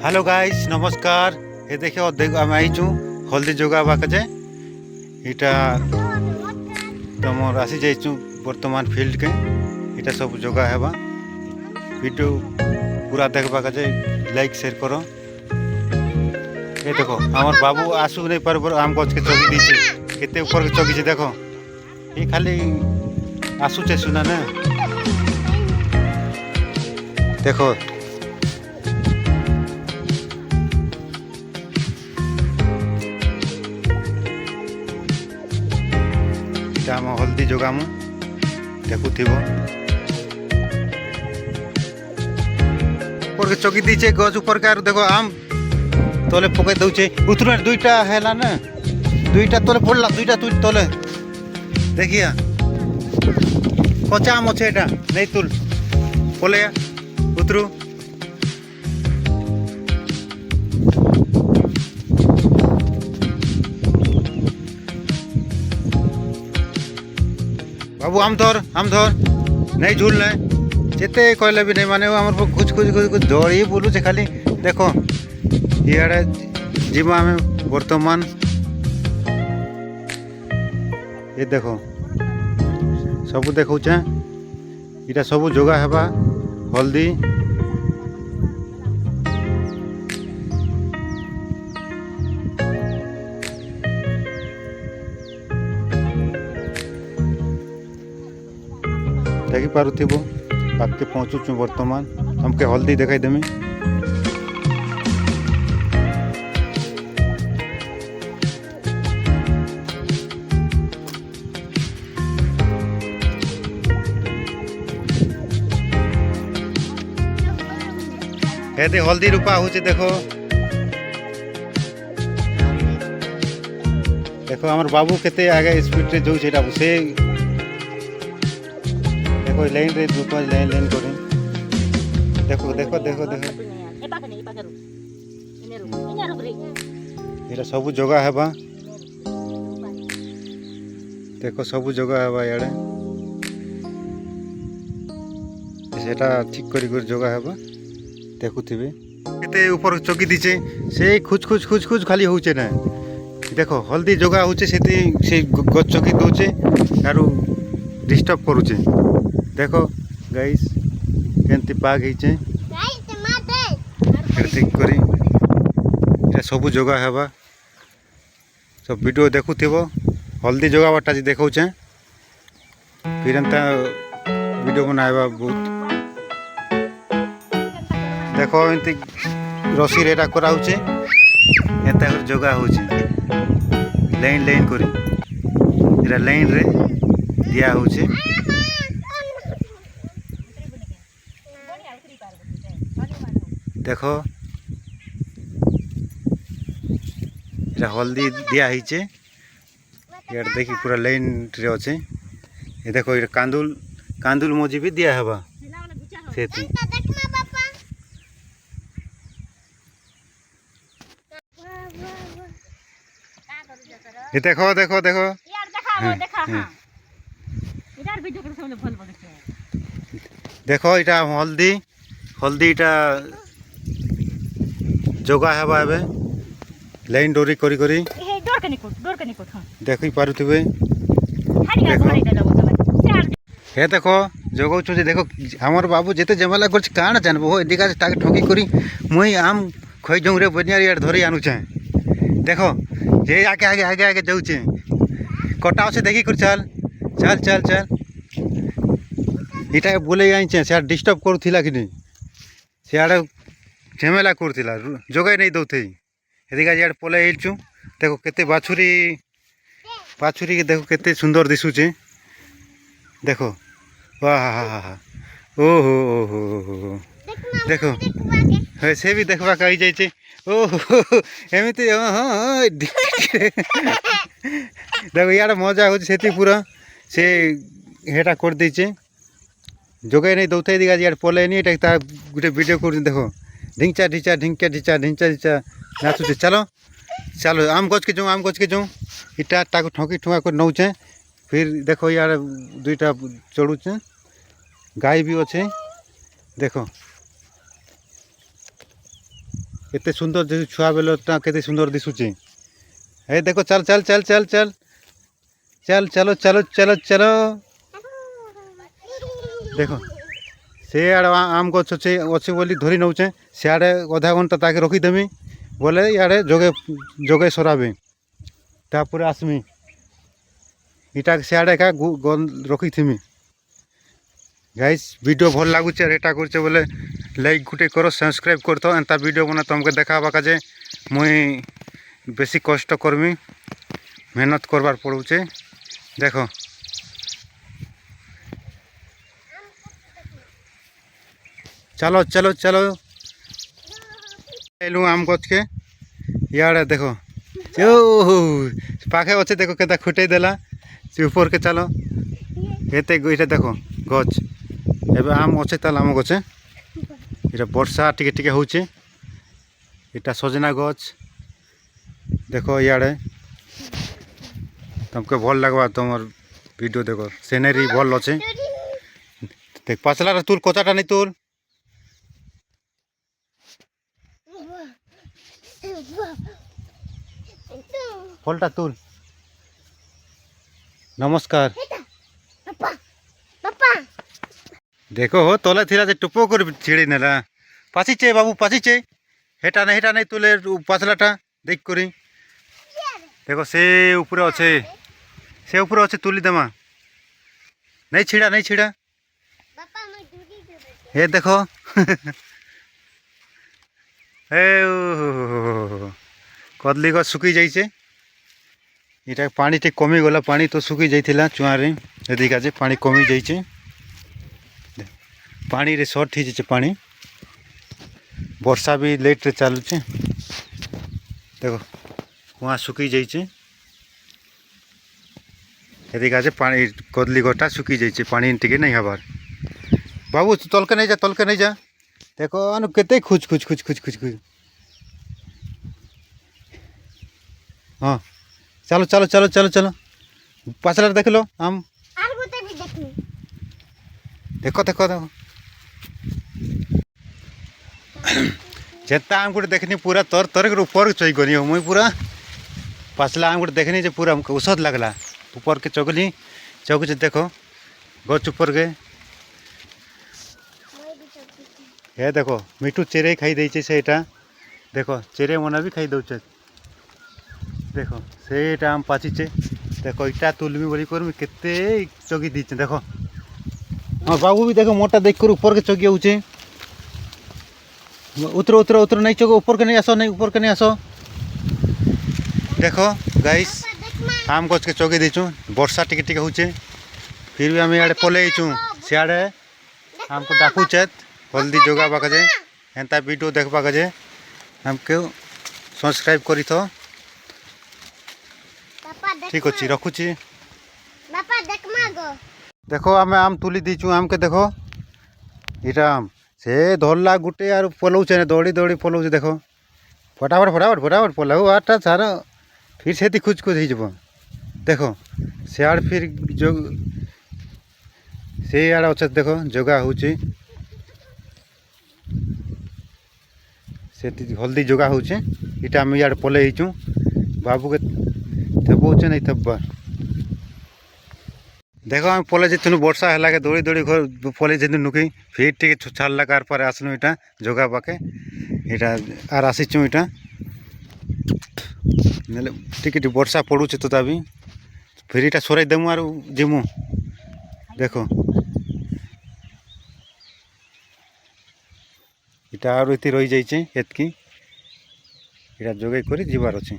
Hello guys नमस्कार। ये देखिए देख आम आईचु हल्दी जोगावा जे इटा तुम आसी जाइचु वर्तमान फील्ड के इटा सब जोगा हेबा। वीडियो पूरा देखबा जे लाइक शेयर करो। ये देखो हमार बाबू आसु नहीं पर आम गछ के चौकी दीचे केते ऊपर के चौकी छे देखो ये खाली आसु छे सुना ना देखो आम हल्दी जोगामु देखुथिबो ऊपर के चौकी दीचे गछ ऊपर का देखो आम तले पकई दउचे उतरे दुईटा हैला ना दुईटा तले पड़ला दुईटा तले देखिया कच्चा आम अच्छे एटा नहीं तुल पले उतरू बाबू आम धर नहीं झूल नहीं जिते कहले भी नहीं माने आम कुछ कुछ कुछ कुछ दौड़ ही बोलू खाली देखो इे जीव आम बर्तमान ये देखो सब देखौचे इटा सब जोगा हेबा हल्दी देखी पारुथिबो पाके पहुँचुचु वर्तमान हमके हल्दी देखाई देमी हेदे हल्दी रूपा होचे देखो देखो हमर बाबू केते आगे स्पीड रे जाउ छेटा से देखो लाइन रे दुपा लाइन लाइन करे देखो देखो देखो देखो एटा सब जगह हेबा देखो सब जगह हेबा याडे सेटा ठीक करी कर जगह हेबा देखुथिबे केते ऊपर चौकी दीचे से खुच खुच खुच खुच खाली होचे ना देखो हल्दी जगह होचे से गच चौकी दोचे आरो डिस्टर्ब करूचे देखो गाइस केंती पाग हिचे ठीक करी ये सब जगह हेबा सब वीडियो देखुथिबो हल्दी जगह बाटा जी देखौचे फिर एंता वीडियो बनाएबा बहुत देखो एंती रसी रेटा कराउचे एंता जगह होचे लाइन लाइन करी एरा लाइन रे दिया होचे देखो ये हल्दी दिया हिचे यार देखी पूरा लाइन रे अच्छे ये देखो ये कांदुल कांदुल मजी भी दिया हेबा सेती ये देखो देखो देखो देखो इटा हल्दी हल्दी इटा जोगा हेबा एबे लाइन डोरी करी करी देखि पारुथिबे हे देखो जोगौ छु देखो हमर बाबू जेते जमेला करछ काण जानबो हो एदिका ताके ठोकी करी मुई आम खई जंग रे बनियार यार धरी आनु छे देखो जे आगे आगे आगे आगे जाऊ छे कटाव से देखी कर चल चल चल चल इटा बोले आई छे से डिस्टर्ब करथिला कि नहीं सियाड़े झमेला करथिला जोगाई नहीं दउथे एदिका यार पले आइलछु देखो केते बाछुरी बाछुरी के देखो केते सुंदर दिसुचे देखो वाह हा हा हा ओ हो देखो हे से भी देखबा कहि जाय छे ओ एमिति हां देखो यार मजा हो सेती पूरा से हेटा कर दैचे जोगाई नहीं दउथे एदिका यार पले नहीं एटा गुटे वीडियो कर देखो ढिंचा ढिंचा ढिंचा ढिंचा ढिंचा ढिंचा नाचुचे चलो चलो आम गछ के जाऊँ इटा ताको ठोकी ठुआ कर नौचे फिर देखो यार दुईटा चढ़ुचे गाय भी अच्छे देखो केते सुंदर दिसु छुआ बेलटा केते सुंदर दिसुचे हे देखो चल चल चल चल चल चल चलो चलो चलो चलो देखो से आड़े आम गछ अच्छे अच्छे बोली धरी नौचे सियाड़े अधा घंटा ताके रखीदेमी बोले इे जोगे जोगे सराबे तापर आसमी इटा सियाड़े का रखी थी गाइस वीडियो भल लगुच एटा कर बोले लाइक गुटे करो सब्सक्राइब कर तो एंता वीडियो बना तुमको देखा जे मुई बेसी कष्ट करमी मेहनत करवार पड़ुचे देखो चलो चलो चलो एलू आम गच के इे देखो जो पाखे अच्छे देखो केता खुटे देला से ऊपर के चलो एते इटा देखो गच एबे आम अच्छे ताल आम गचे इटा वर्षा टिके टिके होचे इटा सजना गच देखो इे तुमको भल लगवा तुम वीडियो देखो सीनरी भल अच्छे देख पाचला तुल कचाटा नहीं तुल फलटा तुल नमस्कार देखो हो तले थिला जे टुपो कर छिड़ी नेला पाचिचे बाबू पाचिचे हेटा नहीं तुले पाचलाटा देख करी देखो से ऊपर अच्छे तुली देमा नहीं छिड़ा हे देखो हे कदली गछ सुखी जाइए इटा पानी टे कमी गला पानी तो सुखी जाइथिला चुआरे यदि का पानी कमी जाइए पानी रे सर्ट हो पानी वर्षा भी लेट रे चलुचे देखो कुआ सुखी जाइए यदि का पानी कदली गटा सुखी जाइए पानी टिके नहीं हबार बाबू तलके नहीं जा देखो अनु केते खुज खुज खुज खुज खुज खुज हाँ चलो चलो चलो चलो चलो पाचला देख लो आम देखो देखो देखो जेता आम गोटे देखनी पूरा तर तर के ऊपर चई गनी हो मुई पूरा पाचला आम गोटे देखनी जे पूरा औषध लगला ऊपर के चगली चौक देखो गच ऊपर के ये देखो मिठू चेरे खाई देचे सेटा देखो चेरे मना भी खाई दौचे देखो सेटा आम पाचिचे देखो इटा तुलमी बोली करमी केते चगी दीचे देखो हाँ बाबू भी देखो मोटा देख कर ऊपर के चगी होचे उतरो उतरो उतरो नहीं चगो ऊपर के नहीं आसो नहीं ऊपर के नहीं आसो देखो गाइस आम गच के चगी दीचु वर्षा टिके टिके होचे फिर भी आम इे पलैचु सियाड़े आमको डाकुचेत जल्दी जोगा बाजे एंता वीडियो देखा जे हमको सब्सक्राइब करी तो ठीक अच्छे रखुची देखो आम आम तुली दीचु आम के देखो इटा आम से धरला गुटे आर पलौचे दौड़ी दौड़ी पलौचे देखो फटाफट फटाफट फटाफट पलाऊ आटा सारा फिर से खुज खुज हो देखो सियाड़ फिर जो से आड़े अच्छे देखो जोगा होची से हल्दी जोगा होचे इटा आम इे पलैचु बाबू के थेबे नहीं थेबार देखो आम पलै जेतु वर्षा है के दौड़ी दौड़ी घर पलै जेतु नुकी फिर टे छाड़ला कार पर आसलु इटा जोगा पाके इटा आर आसीचु इटा टे वर्षा पड़ुचे तो तभी फिर इटा सराई देमु आर जिमु देखो इटा आर इति रही जाइए एतकी इटा जोगाई कर जीवार अच्छे।